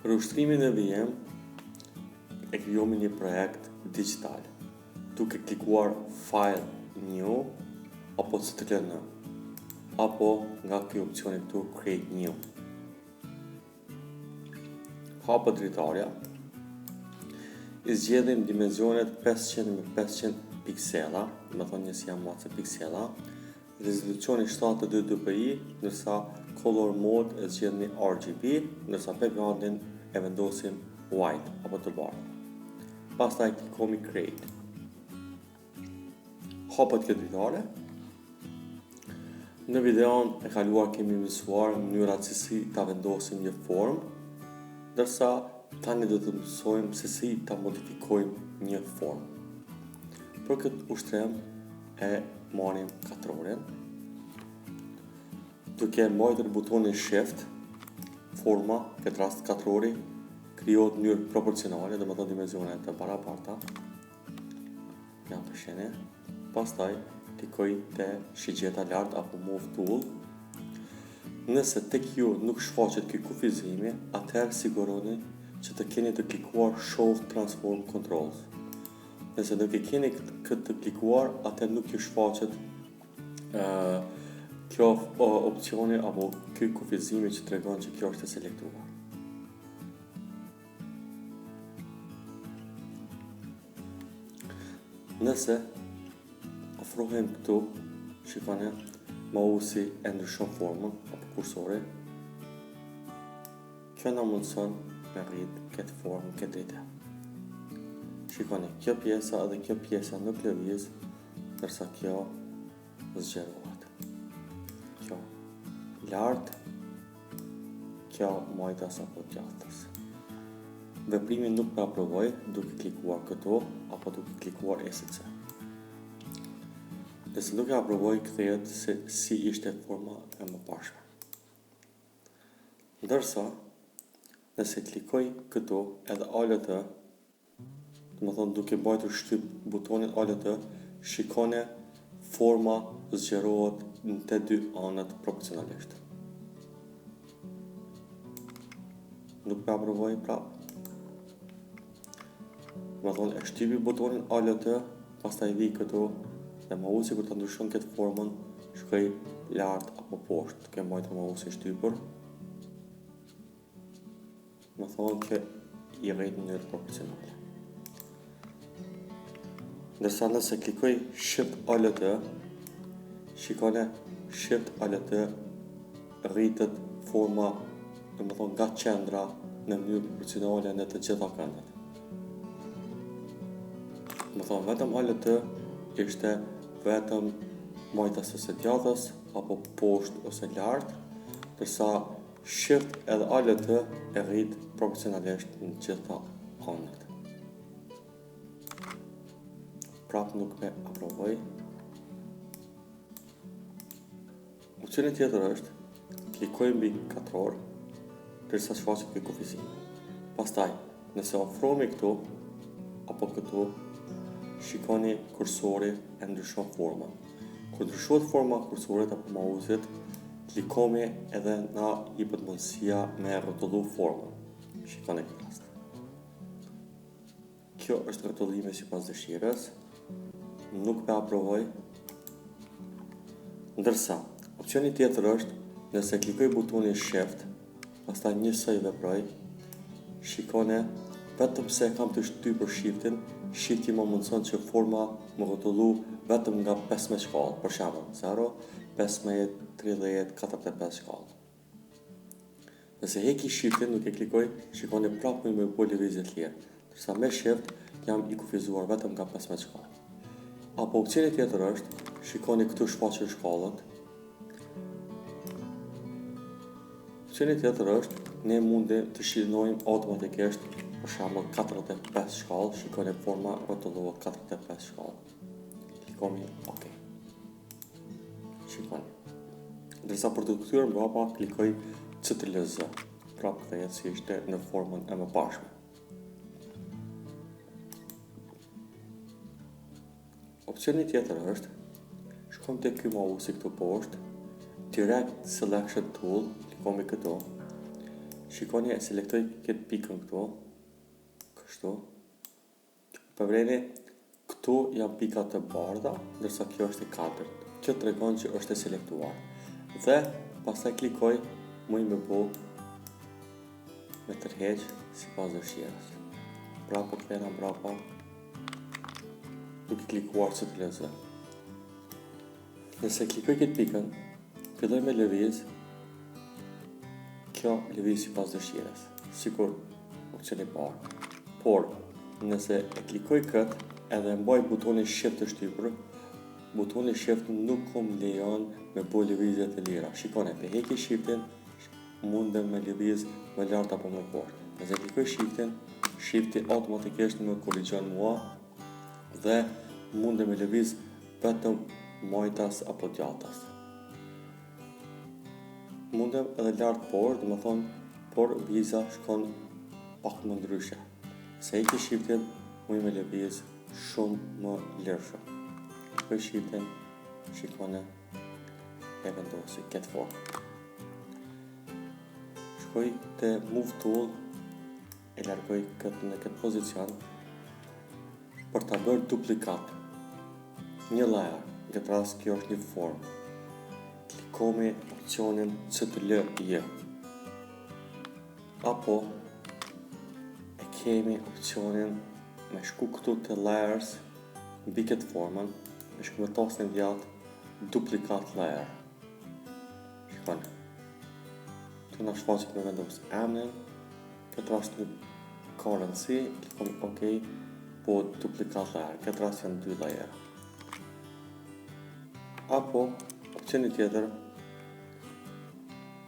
Për ushtrimin e VM e krijojmë një projekt digital, duke klikuar File New apo CTRL N, apo nga ky opsioni këtu Create New. Hapet dritarja, i zgjedhim dimensionet 500x500 piksela, do të thonë një si janë piksela, rezolucioni 72 dpi, ndërsa color mode e zgjedhni RGB, ndërsa backgroundin e vendosim white apo të bardhë. Pastaj klikojmë Create. Hapet kjo dritare. Në videon e kaluar kemi mësuar mënyrat se si ta vendosim një formë, ndërsa tani do të mësojmë se si ta modifikojmë një formë. Për këtë ushtrim e marrim katrorin. Duke mbajtur butonin Shift, forma, këtë rast katrori, krijohet në mënyrë proporcionale, do të thonë dimensione të barabarta. Ja përsheni. Pastaj klikoj te shigjeta lart apo Move Tool. Nëse tek ju nuk shfaqet ky kufizimi, atëherë siguroni që të keni të klikuar Show Transform Controls. Nëse nuk e keni këtë të klikuar, atëherë nuk ju shfaqet kjo opsioni apo ky kufizimi që tregon që kjo është e selektuar. Nëse ofrohen këtu, shikoni, mausi e ndryshon formën apo kursori, kjo na mundson me rrit këtë formë këtë drejtë. Shikoni, kjo pjesa dhe kjo pjesa nuk lëviz, ndërsa kjo zgjerohet. Kjo lart, kjo majtas apo djathtas. Veprimin nuk po aprovoj duke klikuar këtu apo duke klikuar ESC. Nëse nuk e aprovoj, kthehet se si ishte forma e mëparshme. Ndërsa, nëse klikoj këtu edhe ALT, do të thonë duke mbajtur shtyp butonin ALT, shikoni forma zgjerohet në të dy anët proporcionalisht. Nuk po aprovoj prapë. Do të thonë e shtypi butonin ALT, pastaj vi këtu dhe mausi kur ta ndryshon këtë formën, shkoj lart apo poshtë, duke mbajtur mausin shtypur. Do të thonë që i rrit në mënyrë proporcionale. Ndërsa nëse klikoj Shift ALT, shikoni Shift ALT rritet forma, do të thonë nga qendra në mënyrë proporcionale në të gjitha këndet. Do të thonë vetëm ALT ishte vetëm majtas ose djathtas apo poshtë ose lart, ndërsa Shift edhe ALT e rrit proporcionalisht në gjitha anët. Prapë nuk me aprovoj. Opsioni tjetër është klikoj mbi katror derisa shfaqet ky kufizim. Pastaj, nëse ofrohemi këtu apo këtu, shikoni kursori e ndryshon formën. Kur ndryshohet forma kursorit apo mausit, klikojmë edhe na jepet mundësia me rrotullu formën. Shikoni këtë rast. Kjo është rrotullimi sipas dëshirës. Nuk po aprovoj. Ndërsa, opsioni tjetër është nëse klikoj butonin Shift, pastaj njësoj veproj, shikoni vetëm se kam të shtypur Shiftin, Shifti më mundson që forma më rrotullu vetëm nga 15 shkallë, për shembull 0, 15, 30, 45 shkallë. Nëse heki Shiftin, nuk e klikoj, shikoni prapë me bë lëvizje të lirë, ndërsa me Shift jam i kufizuar vetëm nga 15 shkallë. Apo opsioni tjetër është, shikoni këtu shfaqen shkallët. Opsioni tjetër është, ne mundim të shijojmë automatikisht, për shembull 45 shkallë, shikoni forma rrotullohet 45 shkallë. Klikojmë OK. Shikoni. Ndërsa për të kthyer mbrapa, klikoj CTRL-Z. Prapë kthehet si ishte në formën e mëparshme. Opsioni tjetër është, shkojmë te ky mausi këtu poshtë, Direct Selection Tool, klikojmë këtu. Shikoni e selektoj këtë pikën këtu, kështu. Përvreni, këtu janë pikat të bardha, ndërsa kjo është e katërt. Kjo të regon që është e selektuar. Dhe pastaj klikoj muj me bu me tërheq si pas dëshirës. Brapa këtena brapa, duke klikuar që të lezë. Nëse klikoj këtë pikën, filloj me lëviz, kjo lëviz si pas dëshirës, sikur opcioni parë. Por, nëse e klikoj këtë, edhe mbaj butonin shift të shtypër, butoni shift nuk më lejon me bo lëvizje të lira. Shikone, pe heki shiftin, mundem me lëviz me lartë apo me poshtë. Nëse klikoj shiftin, shifti automatikisht me korrigjon mua dhe mundem me lëviz vetëm majtas apo djathtas. Mundem edhe lartë poshtë, dhe më thonë, por viza shkon pak më ndryshe. Se heki shiftin, muj me lëviz shumë më lirshëm. Klikoj shiftin, shikone, e vendosi këtë formë. Shkoj të Move Tool, e largoj këtë në këtë pozicion për ta bërë duplikat. Një layer, në këtë rast kjo është një formë. Klikomi opcionin CTRL-J. Apo e kemi opcionin me shku këtu të layers mbi këtë formën, me shku me tasën djathtë duplikat layer. Shikoni. Tu na shfaqet me vendos emrin, këtë rast një currency, klikomi OK, po duplikat layer, këtë rast janë 2 layer. Apo, opcioni tjetër,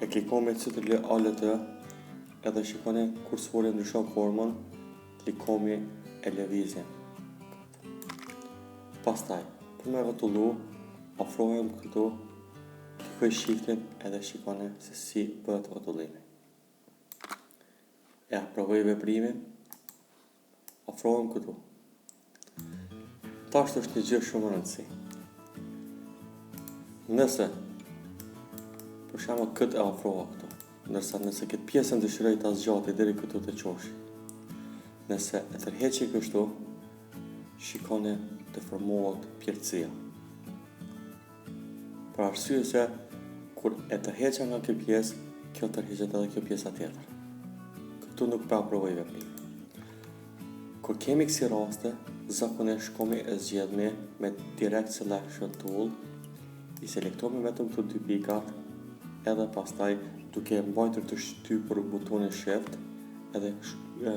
e klikomi CTRL-ALT, edhe shikoni kursori ndryshon formën, klikomi e lëvizjen. Pastaj, për me rrotullu, afrohem këtu, klikoj shiftin edhe shikoni se si bëhet rrotullimi. Ja, provoj veprimin, afrohem këtu. Tash është një gjë shumë rëndësi. Nëse, për shembull këtë e afroha këtu, ndërsa nëse këtë pjesën dëshiroj ta zgjati deri këtu te qoshi. Nëse e tërheqi kështu, shikoni të formohet pjelësia. Për arsye se kur e tërheqa nga kjo pjesë, kjo tërheqet edhe kjo pjesa tjetër. Këtu nuk pa provoj veprimin. Kur kemi kësi raste, zakonisht shkomi e zgjedhmi me Direct Selection Tool, i selektojmë vetëm këto 2 pikat, edhe pastaj duke mbajtur të shtypur butonin Shift, edhe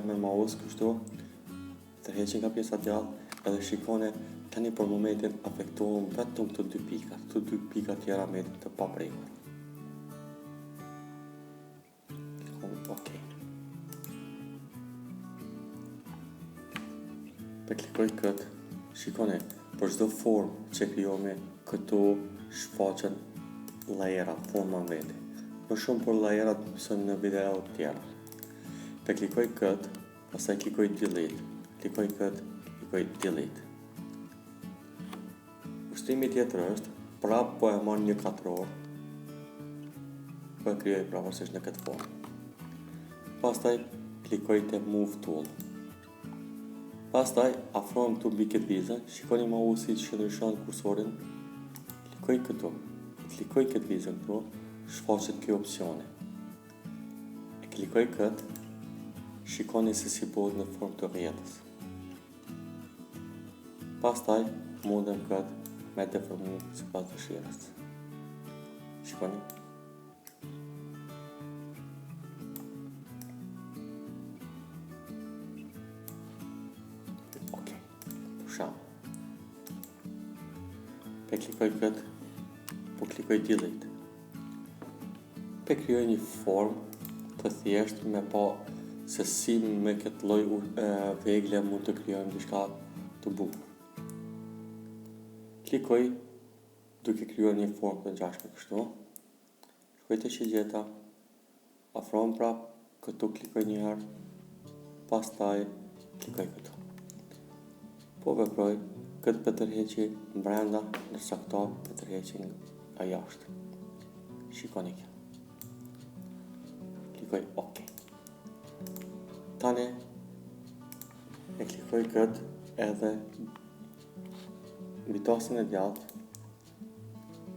me mouse kështu, tërheqin nga pjesa djathtë, edhe shikoni tani për momentin afektohen vetëm këto 2 pikat, këto 2 pikat tjera me të paprekur. OK. Për klikoj këtë, shikoni, për çdo formë që krijomi, këtu shfaqen layerat, forma veti. Më shumë për layerat mësojmë në video të tjera. Për klikoj këtë, pastaj klikoj Delete. Klikoj këtë, klikoj Delete. Ushtimi tjetër është, prap po e marr një katror, po e krijoj prapërsisht në këtë formë. Pastaj klikoj te Move Tool. Pastaj afrohem këtu mbi këtë vizën, shikoni mouse-i që ndryshon kursorin, klikoj këtu, klikoj këtë vizën këtu, shfaqet kjo opcioni. E klikoj këtë, shikoni se si bëhet në formë të rrjetës. Pastaj mundem këtë me deformu sipas dëshirës. Shikoni. OK. Pusham. Pe klikoj këtë, po klikoj Delete. Pe krijoj një formë të thjeshtë me pa se si me këtë lloj vegle mund të krijojmë diçka të bukur. Klikoj duke krijuar një formë të ngjashme kështu. Shkoj te shigjeta, afrohem prap, këtu klikoj një herë, pastaj klikoj këtu. Po veproj, këtë për tërheqi brenda, ndërsa këto për tërheqi nga jashtë. Shikoni kjo. Klikoj OK. Tani e klikoj këtë edhe mbi tastin e djathtë,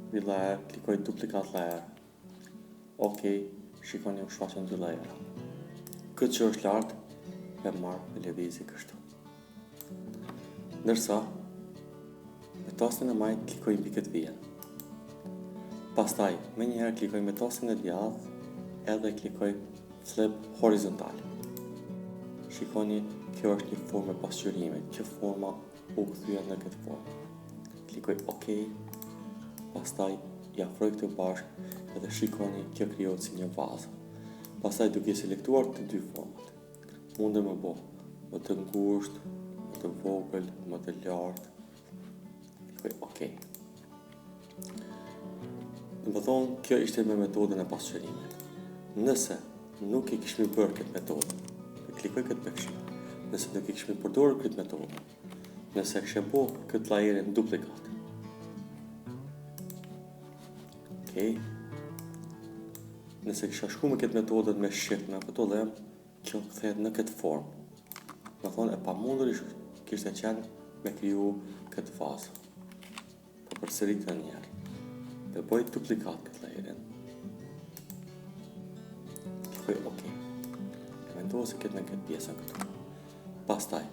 mbi layer, klikoj duplikat layer. Ok, shikoni u shfaqen 2 lajera. Këtë që është lartë, e marrë me lëvizje kështu. Ndërsa, me tastin e majtë klikoj mbi këtë vijen. Pastaj, me njëherë klikoj me tastin e djathtë edhe klikoj flip horizontal. Shikoni, kjo është një formë e pasqyrimit, që forma u kthyer në këtë formë. Klikoj OK, pastaj i afroj këtë bashkë edhe shikoni kjo krijohet si një vazë. Pastaj duke selektuar të dy format, mundem me bë më të ngushtë, më të vogël, më të lartë. Klikoj OK. Dhe më thonë, kjo ishte me metodën e pasqyrimit. Nëse nuk i kishmi bërë këtë metodë, klikoj këtë pekshim. Nëse nuk i kishmi përdorur këtë metodë, nëse kishe bo këtë lajerin duplikat. Okay. Nëse kisha shku me këtë metodët me shift me këto dhem, kjo kthehet në këtë formë. Më thonë, e pamundur kishte qenë me kriju këtë fazë. Po përsërit edhe një herë. Dhe bëj duplikat këtë lajerin. Klikoj OK. E vendosi këtë në këtë pjesën këtu. Pastaj,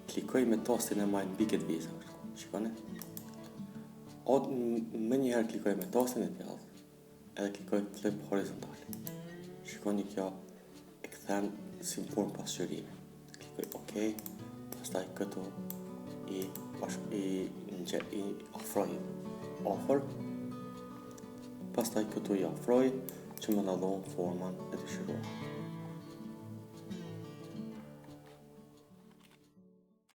klikoj me tastin e majtë mbi këtë pjesën këtu. Shikoni? Me njëherë klikoj me tastin e djathtë, edhe klikoj flip horizontal. Shikoni kjo e kthen si në formë pasqyrimi. Klikoj OK, pastaj këtu i afroj offer, pastaj këtu i afroj që më na dhon formën e dëshiruar.